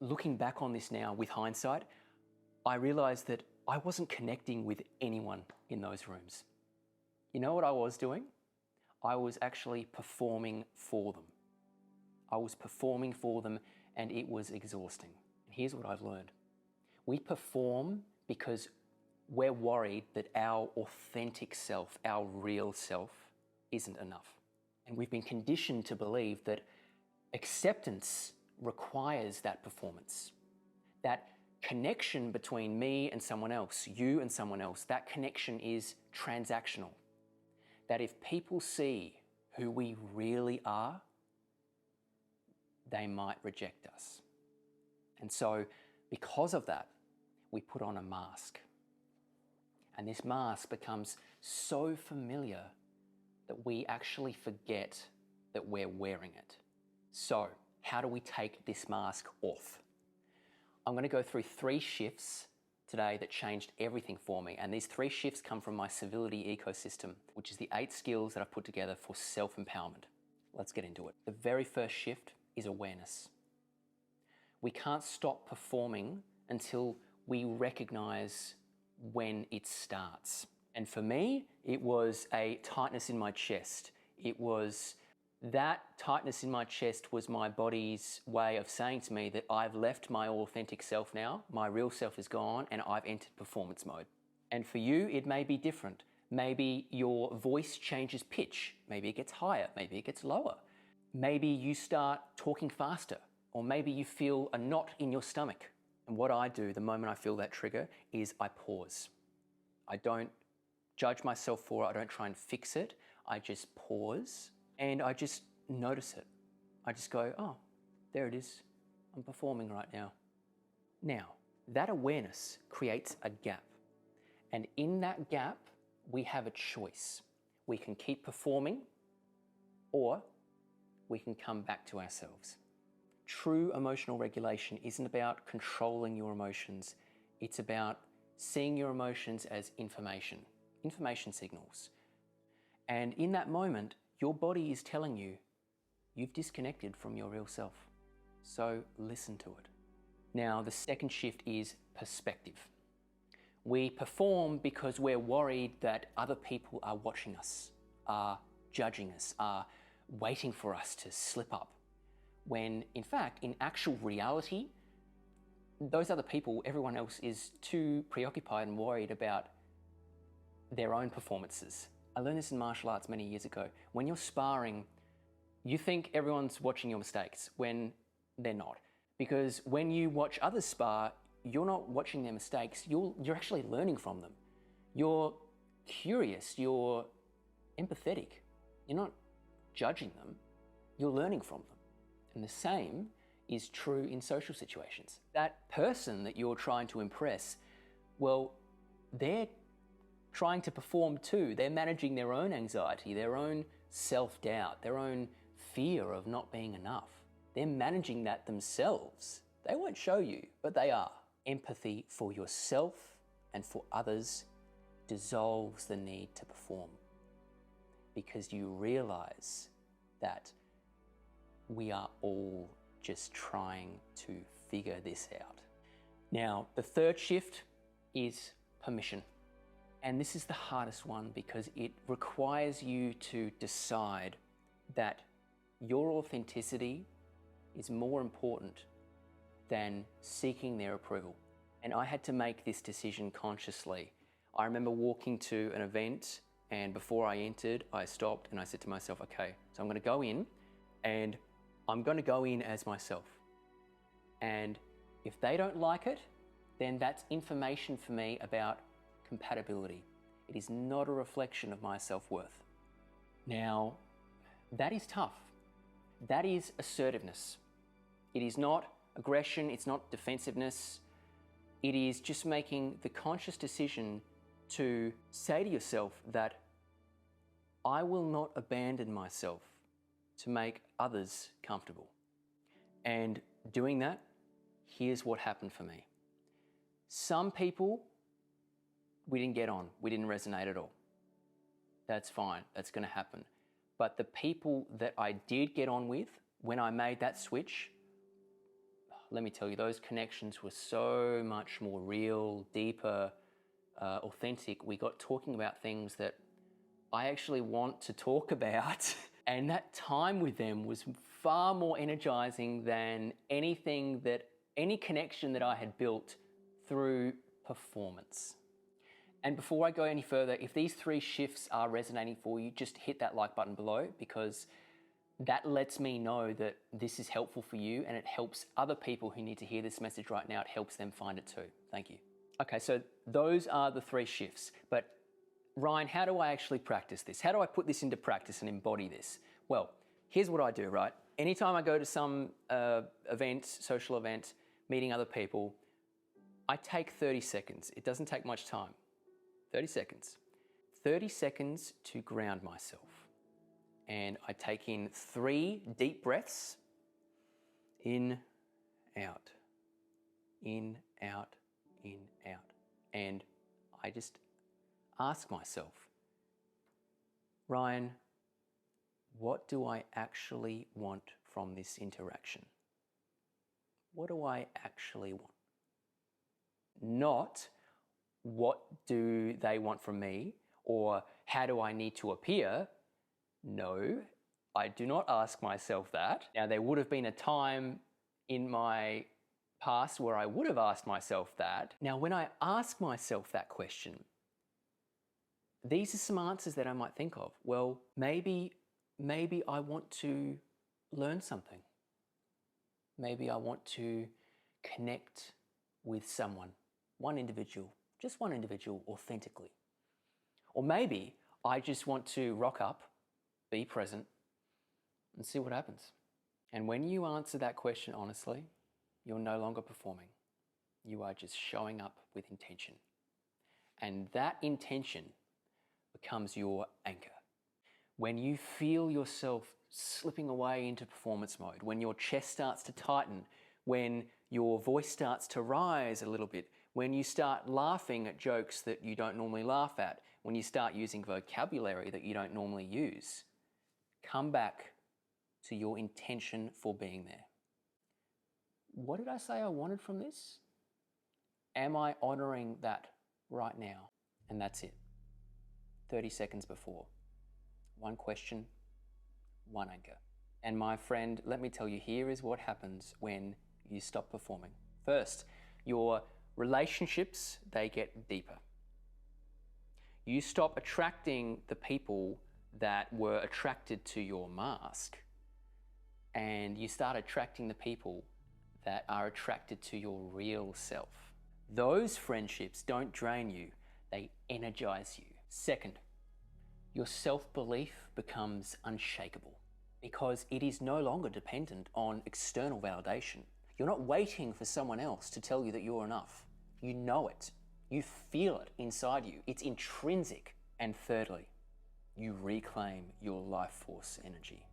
looking back on this now with hindsight, I realized that I wasn't connecting with anyone in those rooms. You know what I was doing? I was actually performing for them. I was performing for them, and it was exhausting. And here's what I've learned. We perform because we're worried that our authentic self, our real self, isn't enough. And we've been conditioned to believe that acceptance requires that performance. That connection between me and someone else, you and someone else, that connection is transactional. That if people see who we really are, they might reject us. And so, because of that, we put on a mask. And this mask becomes so familiar that we actually forget that we're wearing it. So, how do we take this mask off? I'm going to go through 3 shifts today that changed everything for me. And these 3 shifts come from my civility ecosystem, which is the 8 skills that I've put together for self-empowerment. Let's get into it. The very first shift is awareness. We can't stop performing until we recognize when it starts. And for me, it was a tightness in my chest. That tightness in my chest was my body's way of saying to me that I've left my authentic self now, my real self is gone, and I've entered performance mode. And for you, it may be different. Maybe your voice changes pitch. Maybe it gets higher. Maybe it gets lower. Maybe you start talking faster, or maybe you feel a knot in your stomach. And what I do the moment I feel that trigger is I pause. I don't judge myself for it. I don't try and fix it. I just pause and I just notice it. I just go, oh, there it is. I'm performing right now. Now, that awareness creates a gap. And in that gap, we have a choice. We can keep performing, or we can come back to ourselves. True emotional regulation isn't about controlling your emotions. It's about seeing your emotions as information signals. And in that moment, your body is telling you, you've disconnected from your real self. So listen to it. Now, the second shift is perspective. We perform because we're worried that other people are watching us, are judging us, are waiting for us to slip up. When in fact, in actual reality, those other people, everyone else is too preoccupied and worried about their own performances. I learned this in martial arts many years ago. When you're sparring, you think everyone's watching your mistakes when they're not. Because when you watch others spar, you're not watching their mistakes, you're actually learning from them. You're curious, you're empathetic. You're not judging them, you're learning from them. And the same is true in social situations. That person that you're trying to impress, well, they're trying to perform too. They're managing their own anxiety, their own self-doubt, their own fear of not being enough. They're managing that themselves. They won't show you, but they are. Empathy for yourself and for others dissolves the need to perform, because you realize that we are all just trying to figure this out. Now, the third shift is permission. And this is the hardest one because it requires you to decide that your authenticity is more important than seeking their approval. And I had to make this decision consciously. I remember walking to an event, and before I entered, I stopped and I said to myself, okay, so I'm going to go in and I'm going to go in as myself. And if they don't like it, then that's information for me about compatibility. It is not a reflection of my self-worth. Now, that is tough. That is assertiveness. It is not aggression, it's not defensiveness. It is just making the conscious decision to say to yourself that I will not abandon myself to make others comfortable. And doing that, here's what happened for me. Some people, we didn't get on, we didn't resonate at all. That's fine, that's going to happen. But the people that I did get on with, when I made that switch, let me tell you, those connections were so much more real, deeper, authentic. We got talking about things that I actually want to talk about. And that time with them was far more energizing than any connection that I had built through performance. And before I go any further, if these 3 shifts are resonating for you, just hit that like button below, because that lets me know that this is helpful for you, and it helps other people who need to hear this message right now. It helps them find it too. Thank you. Okay, so those are the 3 shifts. But Ryan, how do I actually practice this? How do I put this into practice and embody this? Well, here's what I do, right? Anytime I go to some event, social event, meeting other people, I take 30 seconds. It doesn't take much time. 30 seconds. 30 seconds to ground myself. And I take in 3 deep breaths. In, out. In, out, in, out. And I just ask myself, Ryan, what do I actually want from this interaction? What do I actually want? Not what do they want from me, or how do I need to appear? No, I do not ask myself that. Now, there would have been a time in my past where I would have asked myself that. Now, when I ask myself that question, these are some answers that I might think of. Well, maybe I want to learn something. Maybe I want to connect with someone, just one individual authentically. Or maybe I just want to rock up, be present, and see what happens. And when you answer that question honestly, you're no longer performing. You are just showing up with intention. And that intention becomes your anchor. When you feel yourself slipping away into performance mode, when your chest starts to tighten, when your voice starts to rise a little bit, when you start laughing at jokes that you don't normally laugh at, when you start using vocabulary that you don't normally use, come back to your intention for being there. What did I say I wanted from this? Am I honoring that right now? And that's it. 30 seconds before. One question, one anchor. And my friend, let me tell you, here is what happens when you stop performing. First, your relationships, they get deeper. You stop attracting the people that were attracted to your mask, and you start attracting the people that are attracted to your real self. Those friendships don't drain you, they energize you. Second, your self-belief becomes unshakable because it is no longer dependent on external validation. You're not waiting for someone else to tell you that you're enough. You know it. You feel it inside you. It's intrinsic. And thirdly, you reclaim your life force energy.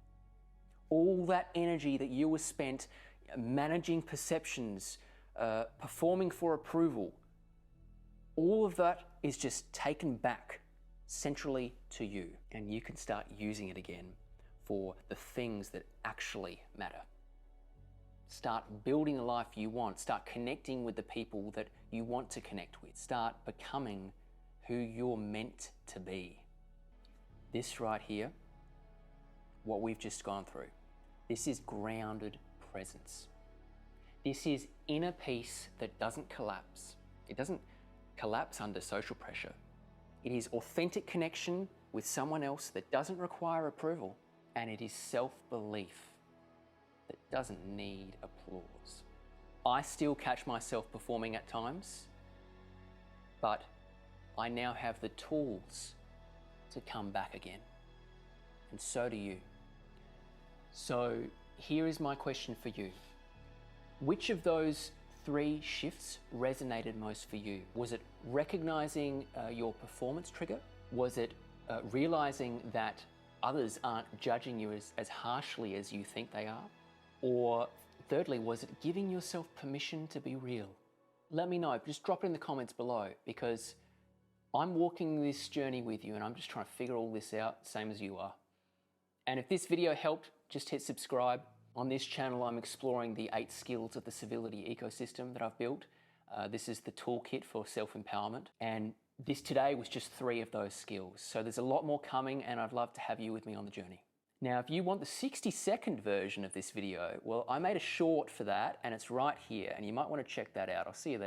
All that energy that you were spent managing perceptions, performing for approval, all of that is just taken back centrally to you, and you can start using it again for the things that actually matter. Start building the life you want. Start connecting with the people that you want to connect with. Start becoming who you're meant to be. This right here, what we've just gone through, this is grounded presence. This is inner peace that doesn't collapse. It doesn't collapse under social pressure. It is authentic connection with someone else that doesn't require approval. And it is self-belief that doesn't need applause. I still catch myself performing at times, but I now have the tools to come back again. And so do you. So here is my question for you. Which of those 3 shifts resonated most for you? Was it recognizing your performance trigger? Was it realizing that others aren't judging you as harshly as you think they are? Or thirdly, was it giving yourself permission to be real? Let me know. Just drop it in the comments below, because I'm walking this journey with you and I'm just trying to figure all this out, same as you are. And if this video helped, just hit subscribe. On this channel, I'm exploring the 8 skills of the civility ecosystem that I've built. This is the toolkit for self-empowerment, and this today was just 3 of those skills. So there's a lot more coming, and I'd love to have you with me on the journey. Now, if you want the 60-second version of this video, well, I made a short for that, and it's right here, and you might want to check that out. I'll see you there.